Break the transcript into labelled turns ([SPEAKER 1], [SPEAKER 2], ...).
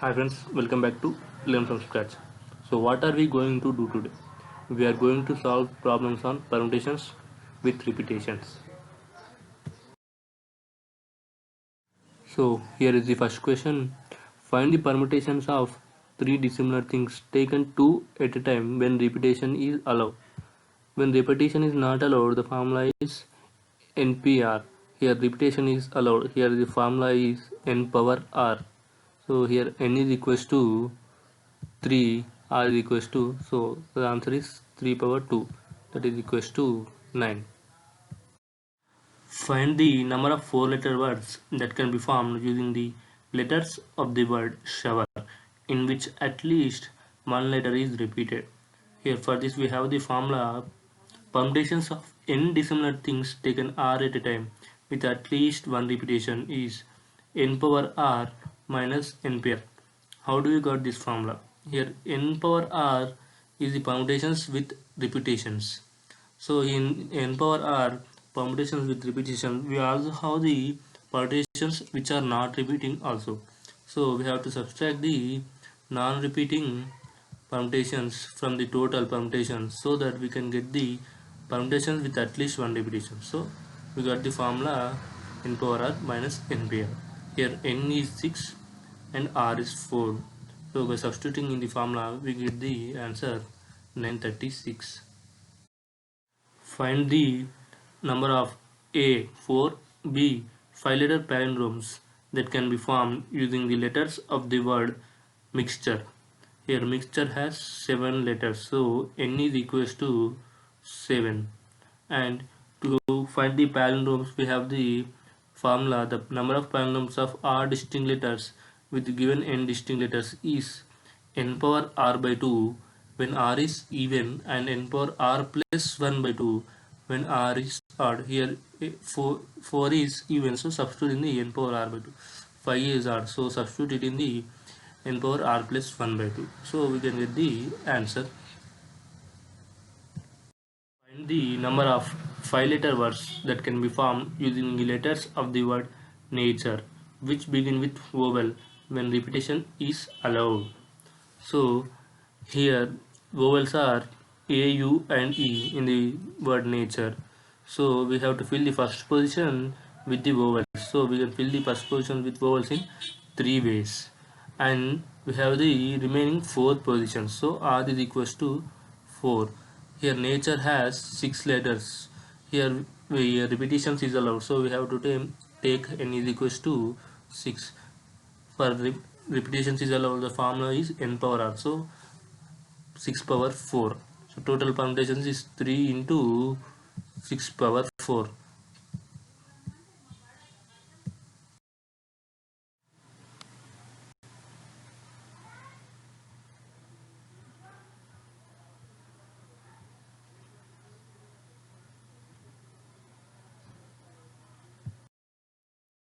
[SPEAKER 1] Hi friends, welcome back to Learn from Scratch. So what are we going to do today? We are going to solve problems on permutations with repetitions. So here is the first question. Find the permutations of three dissimilar things taken two at a time when repetition is allowed. When repetition is not allowed, the formula is NPR. Here repetition is allowed. Here the formula is n power r. So here n is equals to 3, r is equals to, so the answer is 3 power 2, that is equals to 9. Find the number of 4-letter words that can be formed using the letters of the word shower, in which at least one letter is repeated. Here for this we have the formula permutations of n dissimilar things taken r at a time with at least one repetition is n power r minus n pair. How do you got this formula? Here n power r is the permutations with repetitions. So in n power r permutations with repetition, we also have the permutations which are not repeating also. So we have to subtract the non-repeating permutations from the total permutations so that we can get the permutations with at least one repetition. So we got the formula n power r minus n pair. Here n is 6 and r is 4. So by substituting in the formula we get the answer 936. Find the number of A 4, B 5-letter palindromes that can be formed using the letters of the word mixture. Here mixture has 7 letters, so n is equals to 7. And to find the palindromes, we have the formula. The number of palindromes of r distinct letters with the given n distinct letters is n power r by 2 when r is even and n power r plus 1 by 2 when r is odd. Here 4 is even, so substitute in the n power r by 2. 5 is odd, so substitute it in the n power r plus 1 by 2. So we can get the answer. Find the number of 5-letter words that can be formed using the letters of the word nature, which begin with vowel when repetition is allowed. So here vowels are A, U and E in the word nature. So we have to fill the first position with the vowels. So we can fill the first position with vowels in 3 ways. And we have the remaining 4 positions. So R is equals to 4. Here nature has 6 letters. Here repetitions is allowed. So we have to take n is equals to 6. For repetitions is allowed, the formula is n power r. So 6 power 4. So total permutations is 3 into 6 power 4.